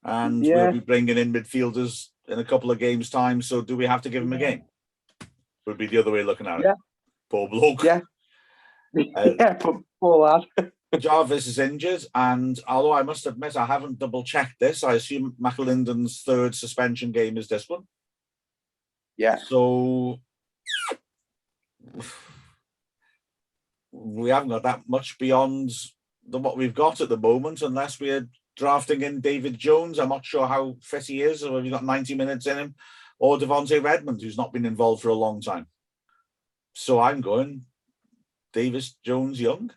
and we'll be bringing in midfielders in a couple of games' time. So do we have to give him a game? Would be the other way of looking at it. Poor bloke. Yeah. Poor lad. Jarvis is injured, and although I must admit I haven't double-checked this, I assume McAlinden's 3rd suspension game is this one. Yeah. So we haven't got that much beyond what we've got at the moment, unless we're drafting in David Jones. I'm not sure how fit he is, or have you got 90 minutes in him, or Devontae Redmond, who's not been involved for a long time. So I'm going Davis, Jones, Young,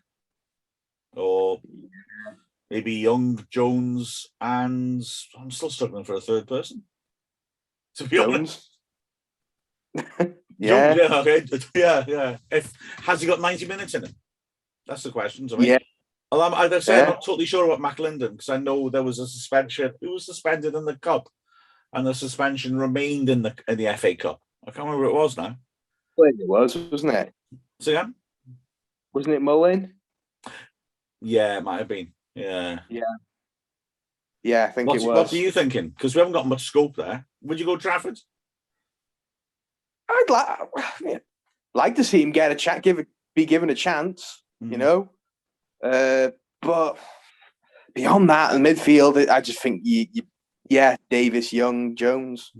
or maybe Young, Jones, and I'm still struggling for a 3rd person, to be honest. Yeah. Yeah. Has he got 90 minutes in him? That's the question to me. Yeah. Well, I'm not totally sure about McAlinden, because I know there was a suspension. He was suspended in the Cup, and the suspension remained in the FA Cup. I can't remember what it was now. Well, it was, wasn't it? So again? Wasn't it Mullin? Yeah, it might have been. Yeah. I think it was. What are you thinking? Because we haven't got much scope there. Would you go Trafford? I'd like to see him get a chat, be given a chance, but beyond that, in midfield, I just think Yeah, Davis, Young, Jones.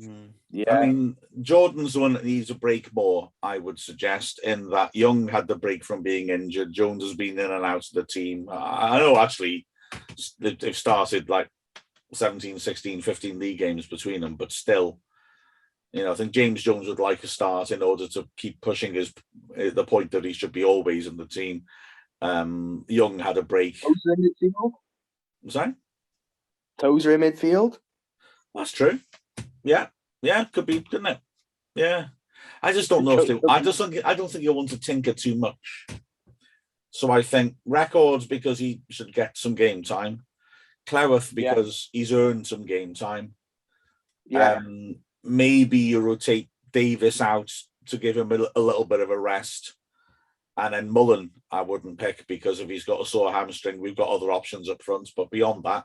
Yeah. I mean, Jordan's the one that needs a break more, I would suggest, in that Young had the break from being injured. Jones has been in and out of the team. I know, actually, they've started like 17, 16, 15 league games between them, but still, I think James Jones would like a start in order to keep pushing the point that he should be always in the team. Young had a break. Tozer in midfield? Sorry? Tozer in midfield? That's true. Yeah, could be, couldn't it? Yeah, I just don't know if they. I don't think you'll want to tinker too much. So I think Records because he should get some game time. Cleworth because he's earned some game time. Yeah. Maybe you rotate Davis out to give him a little bit of a rest. And then Mullen, I wouldn't pick because if he's got a sore hamstring, we've got other options up front. But beyond that,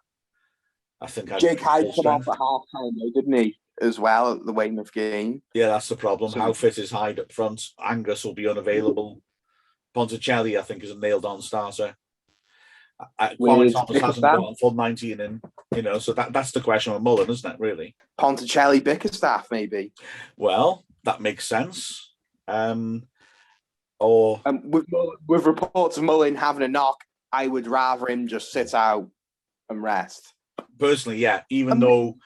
I think Jake Hyde come off at half time, though, didn't he? As well at the Weymouth game. Yeah, that's the problem. How fit is Hyde up front? Angus will be unavailable. Ponticelli, I think, is a nailed-on starter. Thomas hasn't got full 19 in, so that's the question with Mullen, isn't it, really? Ponticelli, Bickerstaff, maybe. Well, that makes sense. With reports of Mullen having a knock, I would rather him just sit out and rest. Personally, yeah, even though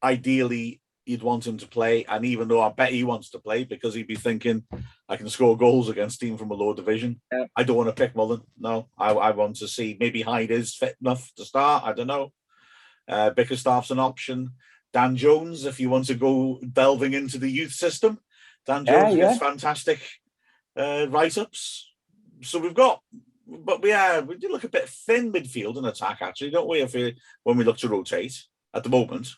ideally you'd want him to play, and even though I bet he wants to play because he'd be thinking, I can score goals against team from a lower division. Yeah. I don't want to pick Mullen. No, I want to see maybe Hyde is fit enough to start. I don't know. Bickerstaff's an option. Dan Jones, if you want to go delving into the youth system, Dan Jones gets fantastic write-ups. So we've got, but we do look a bit thin midfield and attack, actually, don't we? When we look to rotate at the moment.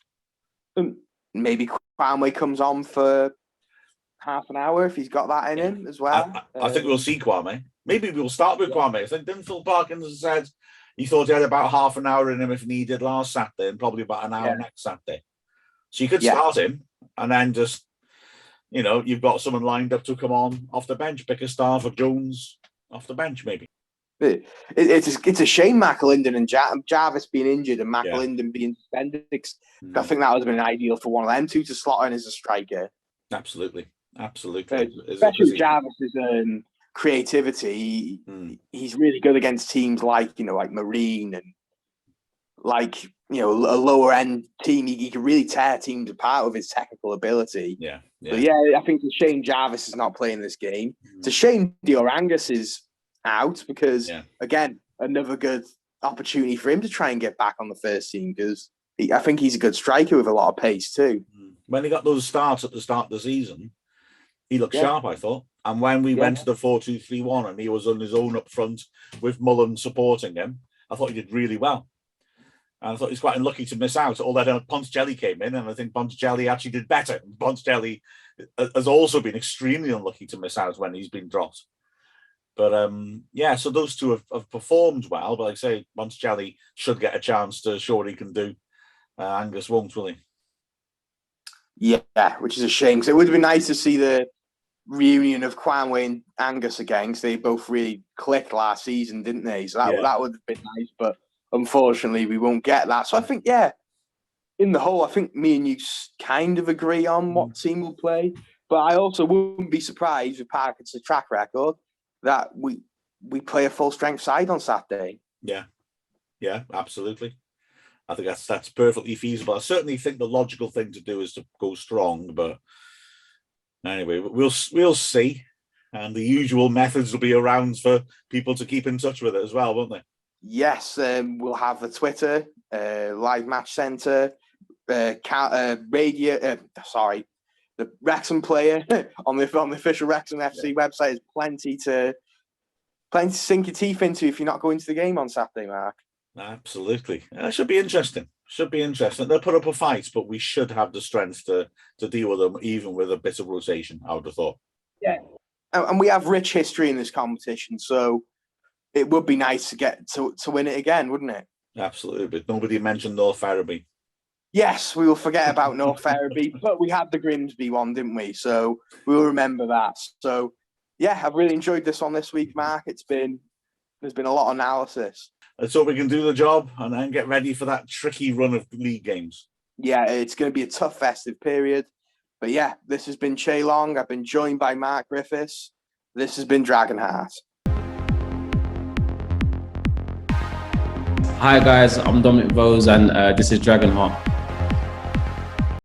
Maybe Quamway comes on for half an hour if he's got that in him as well. I think we'll see Kwame. Maybe we'll start with Kwame. I think didn't Phil Parkins said he thought he had about half an hour in him if needed last Saturday and probably about an hour next Saturday. So you could start him and then just, you've got someone lined up to come on off the bench, Bickerstaff or Jones off the bench maybe. It's a shame McAlinden and Jarvis being injured and McAlinden being suspended. I think that would have been ideal for one of them two to slot in as a striker. Absolutely. Especially Jarvis's creativity. He's really good against teams like Marine and a lower end team. He can really tear teams apart with his technical ability. Yeah. But I think it's a shame Jarvis is not playing this game. It's a shame Diorangus is out because again, another good opportunity for him to try and get back on the first team because I think he's a good striker with a lot of pace too. When he got those starts at the start of the season, he looked sharp, I thought. And when we went to the 4-2-3-1 and he was on his own up front with Mullen supporting him, I thought he did really well. And I thought he's quite unlucky to miss out. Although Ponticelli came in, and I think Ponticelli actually did better. Ponticelli has also been extremely unlucky to miss out when he's been dropped. But so those two have performed well. But like I say, Ponticelli should get a chance to show what he can do. Angus won't, will he? Yeah, which is a shame. So it would have been nice to see the reunion of Quamway and Angus again, because they both really clicked last season, didn't they? So that would have been nice. But unfortunately, we won't get that. So I think, in the whole, I think me and you kind of agree on what team will play. But I also wouldn't be surprised with Parkinson's track record that we play a full strength side on Saturday. Yeah, absolutely. I think that's perfectly feasible. I certainly think the logical thing to do is to go strong, but anyway, we'll see. And the usual methods will be around for people to keep in touch with it as well, won't they? Yes, we'll have the Twitter, live match centre, radio. The Wrexham player on the official Wrexham FC website is plenty to sink your teeth into if you're not going to the game on Saturday, Mark. Absolutely. That should be interesting. They'll put up a fight, but we should have the strength to deal with them, even with a bit of rotation, I would have thought. Yeah. And we have rich history in this competition, so it would be nice to get to win it again, wouldn't it? Absolutely. But nobody mentioned North Ferriby. Yes, we will forget about North Ferriby, but we had the Grimsby one, didn't we? So we'll remember that. So, I've really enjoyed this one this week, Mark. There's been a lot of analysis. Let's hope we can do the job and then get ready for that tricky run of league games. Yeah, it's going to be a tough festive period. But yeah, this has been Chay Long. I've been joined by Mark Griffiths. This has been Dragonheart. Hi guys, I'm Dominic Vose and this is Dragonheart.